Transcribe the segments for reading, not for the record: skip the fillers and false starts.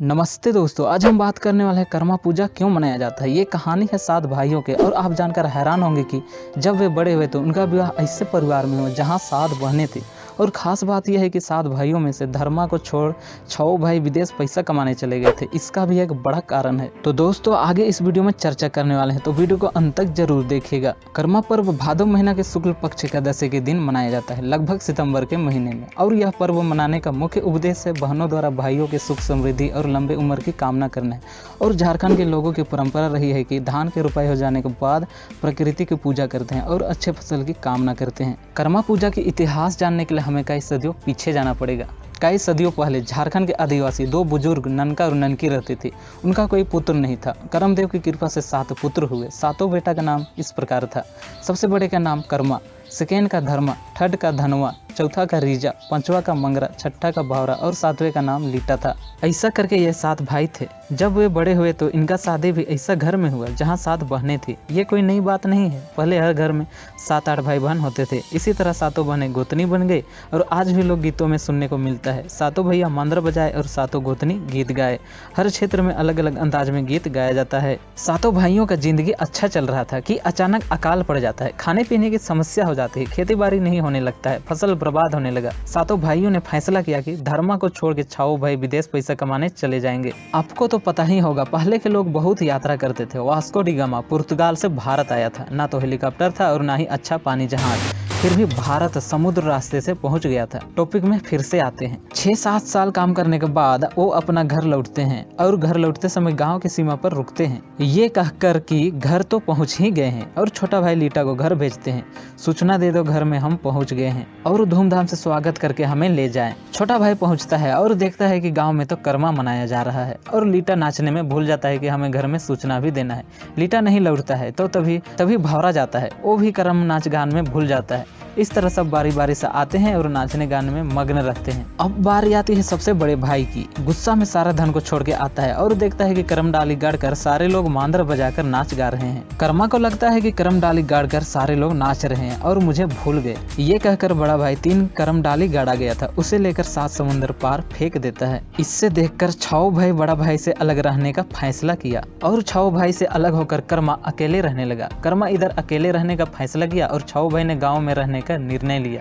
नमस्ते दोस्तों, आज हम बात करने वाले हैं कर्मा पूजा क्यों मनाया जाता है। ये कहानी है 7 भाइयों के और आप जानकर हैरान होंगे कि जब वे बड़े हुए तो उनका विवाह ऐसे परिवार में हुआ जहाँ 7 बहनें थी। और ख़ास बात यह है कि 7 भाइयों में से धर्मा को छोड़ 6 भाई विदेश पैसा कमाने चले गए थे। इसका भी एक बड़ा कारण है। तो दोस्तों आगे इस वीडियो में चर्चा करने वाले हैं, तो वीडियो को अंत तक जरूर देखिएगा। कर्मा पर्व भादव महीना के शुक्ल पक्ष एकादशी के दिन मनाया जाता है, लगभग सितंबर के महीने में। और यह पर्व मनाने का मुख्य उद्देश्य है बहनों द्वारा भाइयों के सुख समृद्धि और लंबे उम्र की कामना करना है। और झारखंड के लोगों की परंपरा रही है कि धान के रुपाई हो जाने के बाद प्रकृति की पूजा करते हैं और अच्छे फसल की कामना करते हैं। कर्मा पूजा की इतिहास जानने के लिए हमें कई सदियों पीछे जाना पड़ेगा। कई सदियों पहले झारखंड के आदिवासी 2 बुजुर्ग ननका और ननकी रहते थे। उनका कोई पुत्र नहीं था। करमदेव की कृपा से 7 पुत्र हुए। 7 बेटा का नाम इस प्रकार था। सबसे बड़े का नाम कर्मा, सेकेंड का धर्मा, थर्ड का धनवा, चौथा का रीजा, 5वां का मंगरा, छठा का भावरा और 7वें का नाम लीटा था। ऐसा करके ये 7 भाई थे। जब वे बड़े हुए तो इनका शादी भी ऐसा घर में हुआ जहाँ 7 बहनें थी। ये कोई नई बात नहीं है, पहले हर घर में 7-8 भाई बहन होते थे। इसी तरह 7 बहनें गोतनी बन गई और आज भी लोग गीतों में सुनने को मिलता है। 7 भैया मांदर बजाए और 7 गोतनी गीत गाए। हर क्षेत्र में अलग अलग अंदाज में गीत गाया जाता है। 7 भाइयों का जिंदगी अच्छा चल रहा था कि अचानक अकाल पड़ जाता है। खाने पीने की समस्या हो जाती है, खेती बाड़ी नहीं होने लगता है, फसल बर्बाद होने लगा। 7 भाइयों ने फैसला किया कि धर्मा को छोड़ के 6 भाई विदेश पैसा कमाने चले जाएंगे। आपको तो पता ही होगा, पहले के लोग बहुत यात्रा करते थे। वास्को डी गामा पुर्तगाल से भारत आया था। ना तो हेलीकॉप्टर था और ना ही अच्छा पानी जहाज, फिर भी भारत समुद्र रास्ते से पहुंच गया था। टॉपिक में फिर से आते हैं। 6-7 साल काम करने के बाद वो अपना घर लौटते हैं और घर लौटते समय गांव की सीमा पर रुकते हैं, ये कहकर कि घर तो पहुंच ही गए हैं। और छोटा भाई लीटा को घर भेजते हैं, सूचना दे दो घर में हम पहुंच गए हैं और धूमधाम से स्वागत करके हमें ले जाएं। छोटा भाई पहुंचता है और देखता है कि गांव में तो कर्मा मनाया जा रहा है और लीटा नाचने में भूल जाता है कि हमें घर में सूचना भी देना है। लीटा नहीं लौटता है तो तभी भावरा जाता है, वो भी कर्म नाच गान में भूल जाता है। इस तरह सब बारी बारी से आते हैं और नाचने गाने में मग्न रहते हैं। अब बारी आती है सबसे बड़े भाई की। गुस्सा में सारा धन को छोड़ के आता है और देखता है कि करम डाली गाड़कर सारे लोग मांदर बजाकर नाच गा रहे हैं। कर्मा को लगता है कि करम डाली गाड़कर सारे लोग नाच रहे हैं और मुझे भूल गए। ये कहकर बड़ा भाई 3 करम डाली गाड़ा गया था उसे लेकर 7 समुद्र पार फेंक देता है। इससे देखकर 6 भाई बड़ा भाई से अलग रहने का फैसला किया और 6 भाई से अलग होकर कर्मा अकेले रहने लगा। कर्मा इधर अकेले रहने का फैसला किया और 6 भाई ने गाँव में रहने का निर्णय लिया।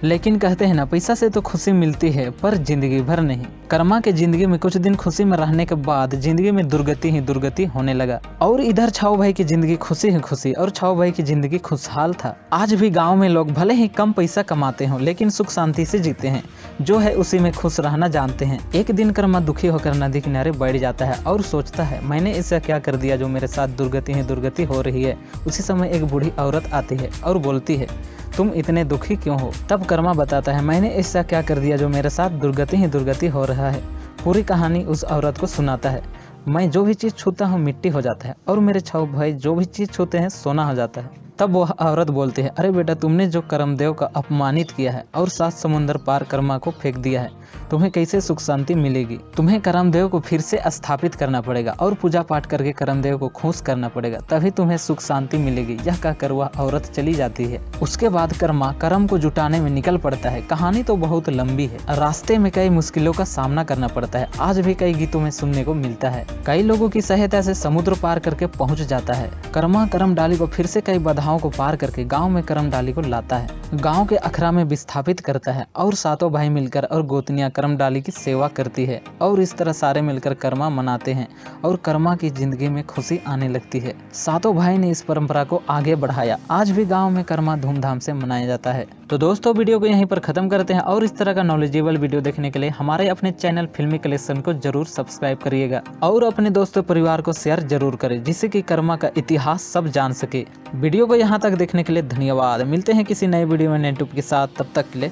लेकिन कहते हैं ना, पैसा से तो खुशी मिलती है पर जिंदगी भर नहीं। कर्मा के जिंदगी में कुछ दिन खुशी में रहने के बाद जिंदगी में दुर्गति ही दुर्गति होने लगा। और इधर 6 भाई की जिंदगी खुशी ही खुशी और 6 भाई की जिंदगी खुशहाल था। आज भी गांव में लोग भले ही कम पैसा कमाते हों लेकिन सुख शांति से जीते हैं, जो है उसी में खुश रहना जानते हैं। एक दिन कर्मा दुखी होकर नदी किनारे बैठ जाता है और सोचता है, मैंने ऐसा क्या कर दिया जो मेरे साथ दुर्गति ही दुर्गति हो रही है। उसी समय एक बूढ़ी औरत आती है और बोलती है, तुम इतने दुखी क्यों हो। तब कर्मा बताता है, मैंने ऐसा क्या कर दिया जो मेरे साथ दुर्गति ही दुर्गति हो रहा है। पूरी कहानी उस औरत को सुनाता है। मैं जो भी चीज़ छूता हूँ मिट्टी हो जाता है और मेरे 6 भाई जो भी चीज़ छूते हैं सोना हो जाता है। तब वह औरत बोलती है, अरे बेटा, तुमने जो करमदेव का अपमानित किया है और 7 समुद्र पार कर्मा को फेंक दिया है, तुम्हें कैसे सुख शांति मिलेगी। तुम्हें करमदेव को फिर से स्थापित करना पड़ेगा और पूजा पाठ करके करमदेव को खुश करना पड़ेगा, तभी तुम्हें सुख शांति मिलेगी। यह कहकर वह औरत चली जाती है। उसके बाद कर्मा कर्म को जुटाने में निकल पड़ता है। कहानी तो बहुत लंबी है। रास्ते में कई मुश्किलों का सामना करना पड़ता है। आज भी कई गीतों में सुनने को मिलता है। कई लोगों की सहायता से समुद्र पार करके पहुंच जाता है। कर्मा करम डाली को फिर से कई बाधाओं को पार करके गांव में करम डाली को लाता है, गांव के अखड़ा में विस्थापित करता है और 7 भाई मिलकर और गोतनियां करम डाली की सेवा करती है। और इस तरह सारे मिलकर कर्मा मनाते हैं और कर्मा की जिंदगी में खुशी आने लगती है। 7 भाई ने इस परंपरा को आगे बढ़ाया। आज भी गाँव में कर्मा धूमधाम से मनाया जाता है। तो दोस्तों वीडियो को यहीं पर खत्म करते हैं और इस तरह का नॉलेजेबल वीडियो देखने के लिए हमारे अपने चैनल फिल्मी कलेक्शन को जरूर सब्सक्राइब करिएगा और अपने दोस्तों परिवार को शेयर जरूर करें, जिससे कि कर्मा का इतिहास सब जान सके। वीडियो को यहाँ तक देखने के लिए धन्यवाद। मिलते हैं किसी नए वीडियो में नए टॉपिक के साथ, तब तक के लिए।